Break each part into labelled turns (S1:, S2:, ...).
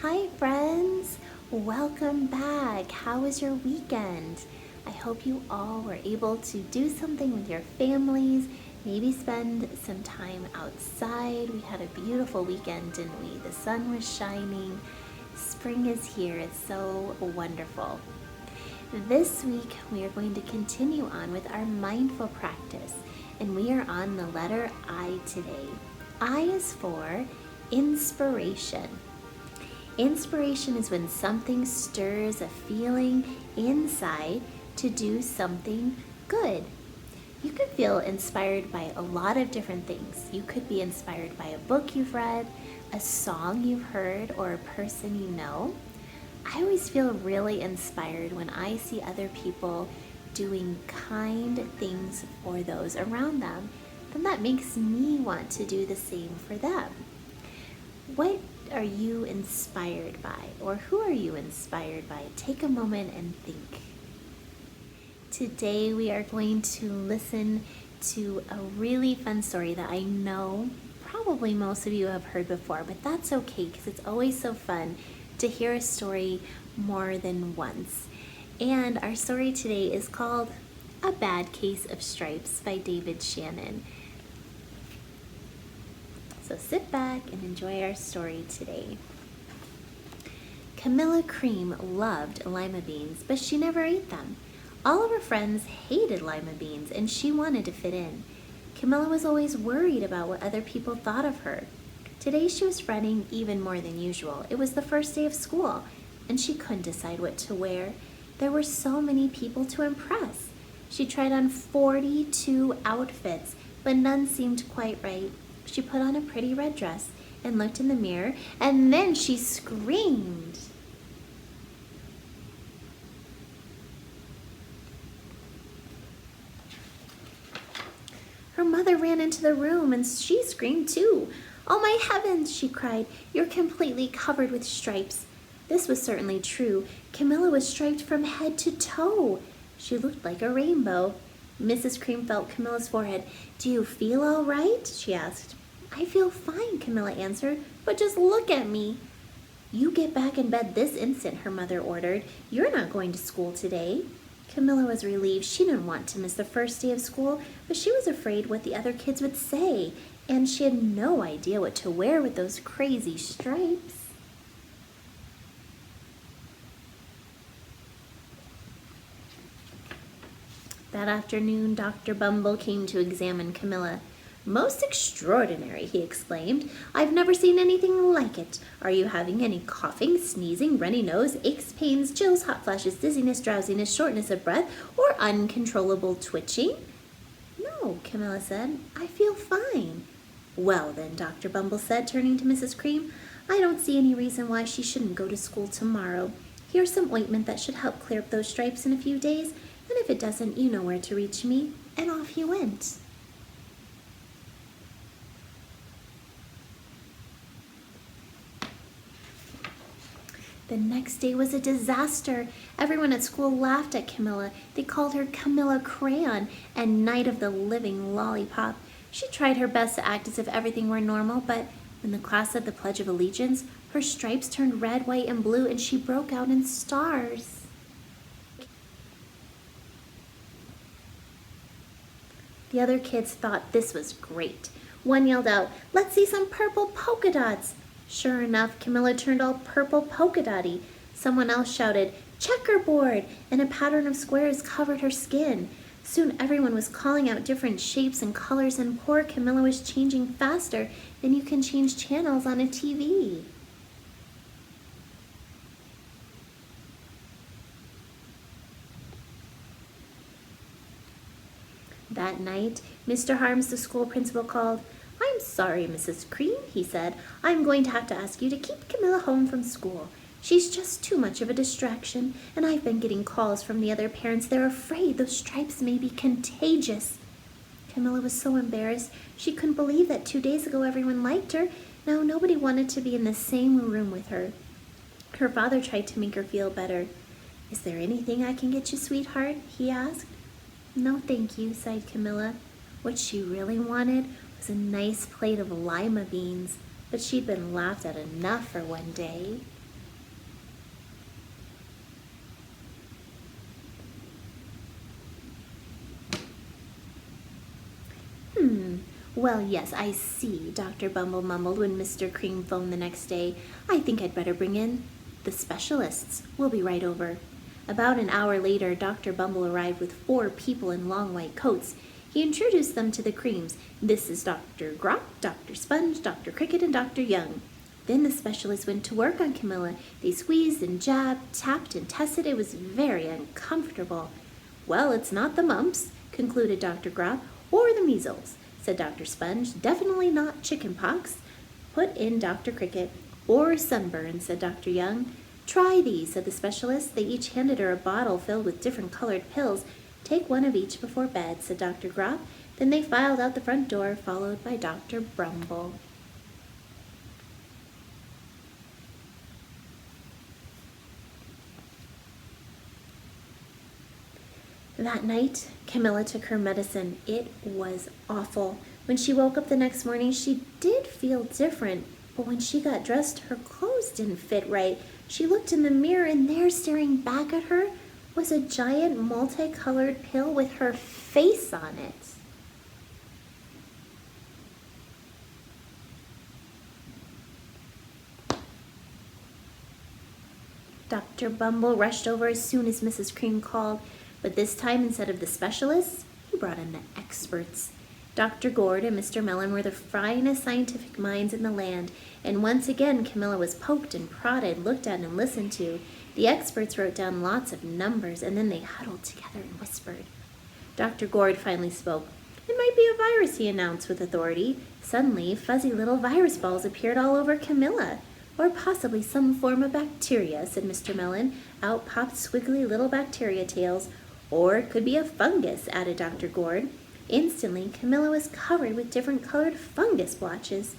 S1: Hi friends, welcome back. How was your weekend? I hope you all were able to do something with your families, maybe spend some time outside. We had a beautiful weekend, didn't we? The sun was shining. Spring is here. It's so wonderful. This week we are going to continue on with our mindful practice, and we are on the letter I today. I is for inspiration. Inspiration is when something stirs a feeling inside to do something good. You could feel inspired by a lot of different things. You could be inspired by a book you've read, a song you've heard, or a person you know. I always feel really inspired when I see other people doing kind things for those around them. Then that makes me want to do the same for them. What are you inspired by, or who are you inspired by? Take a moment and think. Today we are going to listen to a really fun story that I know probably most of you have heard before, but that's okay because it's always so fun to hear a story more than once. And our story today is called A Bad Case of Stripes by David Shannon. So sit back and enjoy our story today. Camilla Cream loved lima beans, but she never ate them. All of her friends hated lima beans, and she wanted to fit in. Camilla was always worried about what other people thought of her. Today she was fretting even more than usual. It was the first day of school, and she couldn't decide what to wear. There were so many people to impress. She tried on 42 outfits, but none seemed quite right. She put on a pretty red dress and looked in the mirror, and then she screamed. Her mother ran into the room, and she screamed too. "Oh my heavens," she cried, "you're completely covered with stripes." This was certainly true. Camilla was striped from head to toe. She looked like a rainbow. Mrs. Cream felt Camilla's forehead. "Do you feel all right?" she asked. "I feel fine," Camilla answered, "but just look at me." "You get back in bed this instant," her mother ordered. "You're not going to school today." Camilla was relieved. She didn't want to miss the first day of school, but she was afraid what the other kids would say, and she had no idea what to wear with those crazy stripes. That afternoon, Dr. Bumble came to examine Camilla. "Most extraordinary," he exclaimed. "I've never seen anything like it. Are you having any coughing, sneezing, runny nose, aches, pains, chills, hot flashes, dizziness, drowsiness, shortness of breath, or uncontrollable twitching?" "No," Camilla said. "I feel fine." "Well then," Dr. Bumble said, turning to Mrs. Cream, "I don't see any reason why she shouldn't go to school tomorrow. Here's some ointment that should help clear up those stripes in a few days, and if it doesn't, you know where to reach me." And off he went. The next day was a disaster. Everyone at school laughed at Camilla. They called her Camilla Crayon and Night of the Living Lollipop. She tried her best to act as if everything were normal, but when the class said the Pledge of Allegiance, her stripes turned red, white, and blue, and she broke out in stars. The other kids thought this was great. One yelled out, "Let's see some purple polka dots." Sure enough, Camilla turned all purple polka dotty. Someone else shouted, "Checkerboard," and a pattern of squares covered her skin. Soon everyone was calling out different shapes and colors, and poor Camilla was changing faster than you can change channels on a TV. That night, Mr. Harms, the school principal, called. "I'm sorry, Mrs. Cream," he said. "I'm going to have to ask you to keep Camilla home from school. She's just too much of a distraction, and I've been getting calls from the other parents. They're afraid those stripes may be contagious." Camilla was so embarrassed. She couldn't believe that 2 days ago everyone liked her. Now nobody wanted to be in the same room with her. Her father tried to make her feel better. "Is there anything I can get you, sweetheart?" he asked. "No, thank you," sighed Camilla. What she really wanted was a nice plate of lima beans, but she'd been laughed at enough for one day. Well, yes, I see, Dr. Bumble mumbled when Mr. Cream phoned the next day. I think I'd better bring in the specialists. We'll be right over. About an hour later, Dr. Bumble arrived with 4 people in long white coats. He introduced them to the Creams. This is Dr. Grop, Dr. Sponge, Dr. Cricket, and Dr. Young. Then the specialists went to work on Camilla. They squeezed and jabbed, tapped and tested. It was very uncomfortable. Well, it's not the mumps, concluded Dr. Grop, or the measles, said Dr. Sponge. Definitely not chicken pox, put in Dr. Cricket. Or sunburn, said Dr. Young. Try these, said the specialist. They each handed her a bottle filled with different colored pills. Take one of each before bed, said Dr. Grop. Then they filed out the front door, followed by Dr. Bumble. That night, Camilla took her medicine. It was awful. When she woke up the next morning, she did feel different, but when she got dressed, her clothes didn't fit right. She looked in the mirror, and there, staring back at her, was a giant multicolored pill with her face on it. Dr. Bumble rushed over as soon as Mrs. Cream called. But this time, instead of the specialists, he brought in the experts. Dr. Gord and Mr. Mellon were the finest scientific minds in the land, and once again Camilla was poked and prodded, looked at and listened to. The experts wrote down lots of numbers, and then they huddled together and whispered. Dr. Gord finally spoke. It might be a virus, he announced with authority. Suddenly, fuzzy little virus balls appeared all over Camilla. Or possibly some form of bacteria, said Mr. Mellon. Out popped squiggly little bacteria tails. Or it could be a fungus, added Dr. Gord. Instantly, Camilla was covered with different colored fungus blotches.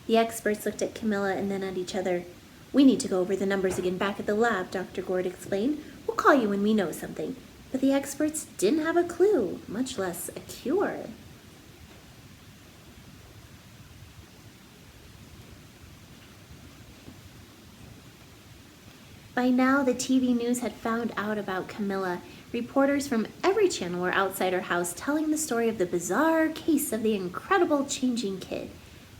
S1: The experts looked at Camilla and then at each other. We need to go over the numbers again back at the lab, Dr. Gord explained. We'll call you when we know something. But the experts didn't have a clue, much less a cure. By now, the TV news had found out about Camilla. Reporters from every channel were outside her house telling the story of the bizarre case of the incredible changing kid.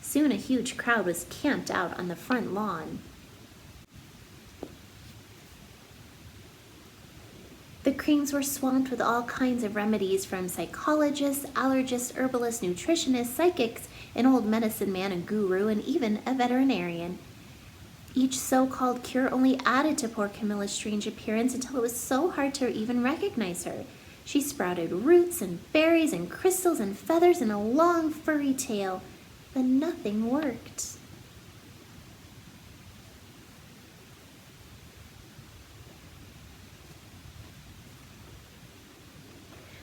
S1: Soon a huge crowd was camped out on the front lawn. The Creams were swamped with all kinds of remedies from psychologists, allergists, herbalists, nutritionists, psychics, an old medicine man, a guru, and even a veterinarian. Each so-called cure only added to poor Camilla's strange appearance until it was so hard to even recognize her. She sprouted roots and berries and crystals and feathers and a long furry tail, but nothing worked.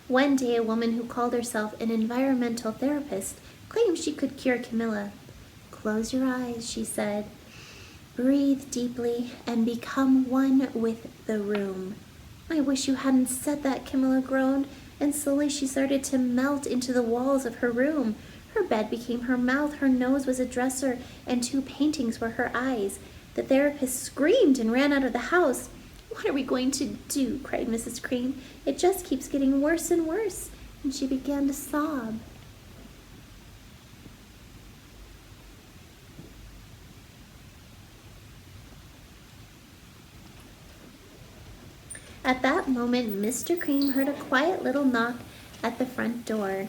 S1: One day, a woman who called herself an environmental therapist claimed she could cure Camilla. Close your eyes, she said. Breathe deeply and become one with the room. I wish you hadn't said that, Camilla groaned, and slowly she started to melt into the walls of her room. Her bed became her mouth, her nose was a dresser, and 2 paintings were her eyes. The therapist screamed and ran out of the house. What are we going to do? Cried Mrs. Cream. It just keeps getting worse and worse. And she began to sob. At that moment, Mr. Cream heard a quiet little knock at the front door.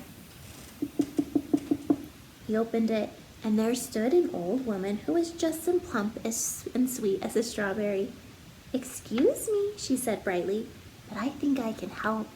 S1: He opened it, and there stood an old woman who was just as plump and sweet as a strawberry. Excuse me, she said brightly, but I think I can help.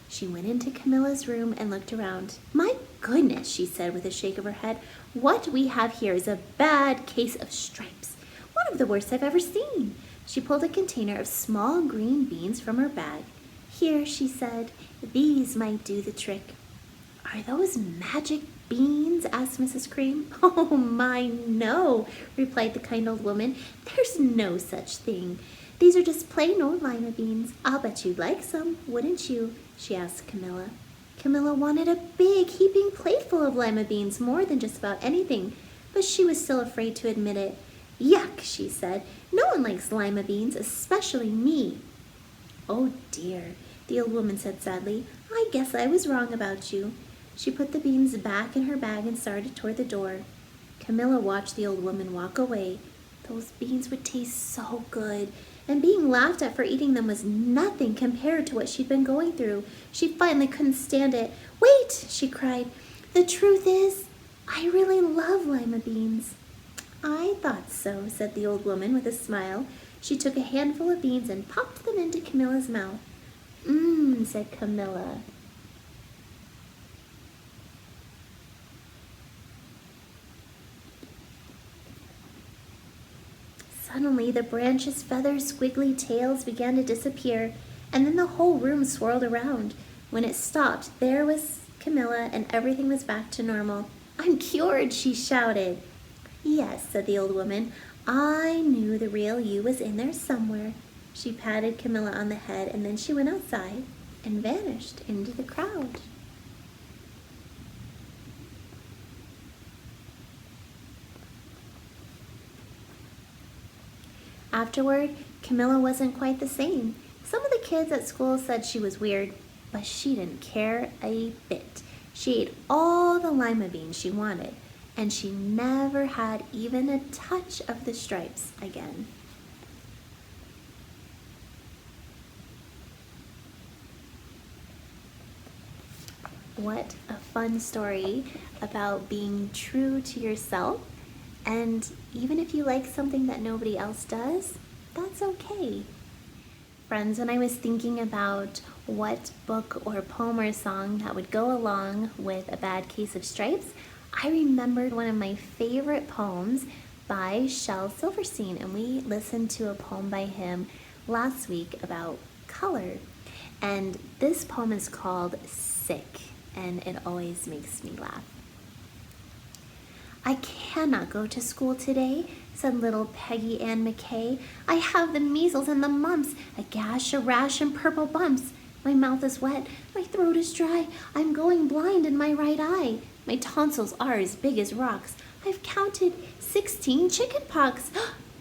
S1: She went into Camilla's room and looked around. My goodness, she said with a shake of her head. What we have here is a bad case of stripes. One of the worst I've ever seen. She pulled a container of small green beans from her bag. Here, she said, these might do the trick. Are those magic beans? Asked Mrs. Cream. Oh my, no, replied the kind old woman. There's no such thing. These are just plain old lima beans. I'll bet you'd like some, wouldn't you? She asked Camilla. Camilla wanted a big, heaping plate full of lima beans, more than just about anything, but she was still afraid to admit it. Yuck, she said. No one likes lima beans, especially me. Oh dear, the old woman said sadly. I guess I was wrong about you. She put the beans back in her bag and started toward the door. Camilla watched the old woman walk away. Those beans would taste so good, and being laughed at for eating them was nothing compared to what she'd been going through. She finally couldn't stand it. Wait, she cried. The truth is, I really love lima beans. I thought so, said the old woman with a smile. She took a handful of beans and popped them into Camilla's mouth. Mmm, said Camilla. Suddenly, the branches' feathers, squiggly tails began to disappear, and then the whole room swirled around. When it stopped, there was Camilla, and everything was back to normal. I'm cured, she shouted. Yes, said the old woman. I knew the real you was in there somewhere. She patted Camilla on the head, and then she went outside and vanished into the crowd. Afterward, Camilla wasn't quite the same. Some of the kids at school said she was weird, but she didn't care a bit. She ate all the lima beans she wanted, and she never had even a touch of the stripes again. What a fun story about being true to yourself. And even if you like something that nobody else does, that's okay. Friends, when I was thinking about what book or poem or song that would go along with A Bad Case of Stripes, I remembered one of my favorite poems by Shel Silverstein, and we listened to a poem by him last week about color. And this poem is called Sick, and it always makes me laugh. I cannot go to school today, said little Peggy Ann McKay. I have the measles and the mumps, a gash, a rash, and purple bumps. My mouth is wet, my throat is dry, I'm going blind in my right eye. My tonsils are as big as rocks. I've counted 16 chicken pox.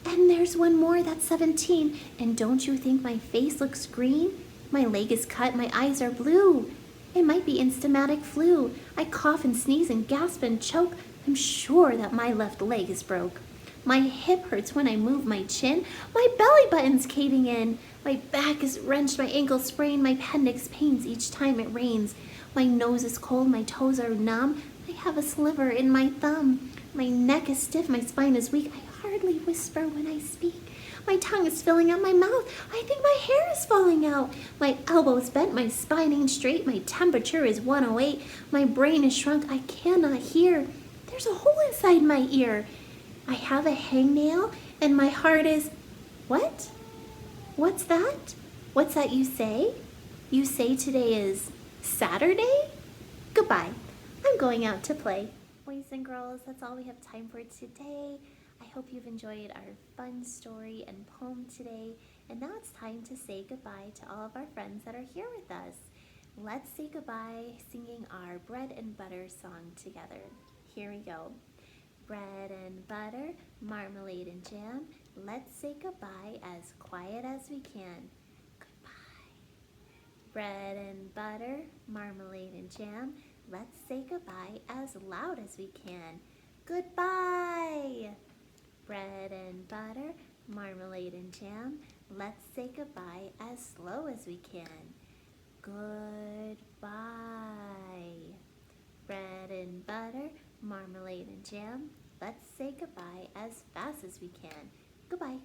S1: And there's one more, that's 17. And don't you think my face looks green? My leg is cut, my eyes are blue. It might be instamatic flu. I cough and sneeze and gasp and choke. I'm sure that my left leg is broke. My hip hurts when I move my chin. My belly button's caving in. My back is wrenched, my ankle sprained. My appendix pains each time it rains. My nose is cold, my toes are numb. I have a sliver in my thumb. My neck is stiff, my spine is weak. I hardly whisper when I speak. My tongue is filling out my mouth. I think my hair is falling out. My elbow's bent, my spine ain't straight. My temperature is 108. My brain is shrunk, I cannot hear. There's a hole inside my ear. I have a hangnail, and my heart is... What? What's that? What's that you say? You say today is Saturday? Goodbye. I'm going out to play. Boys and girls, that's all we have time for today. I hope you've enjoyed our fun story and poem today. And now it's time to say goodbye to all of our friends that are here with us. Let's say goodbye singing our bread and butter song together. Here we go. Bread and butter, marmalade and jam. Let's say goodbye as quiet as we can. Goodbye. Bread and butter, marmalade and jam. Let's say goodbye as loud as we can. Goodbye. Bread and butter, marmalade and jam. Let's say goodbye as slow as we can. Goodbye. Bread and butter, marmalade and jam. Let's say goodbye as fast as we can. Goodbye.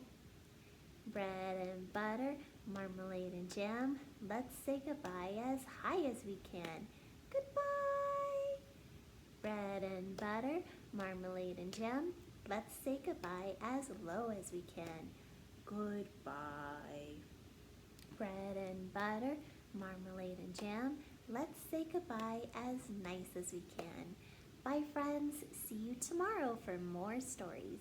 S1: Bread and butter, marmalade and jam. Let's say goodbye as high as we can. Goodbye. Bread and butter, marmalade and jam. Let's say goodbye as low as we can. Goodbye. Bread and butter, marmalade and jam. Let's say goodbye as nice as we can. Bye friends, see you tomorrow for more stories.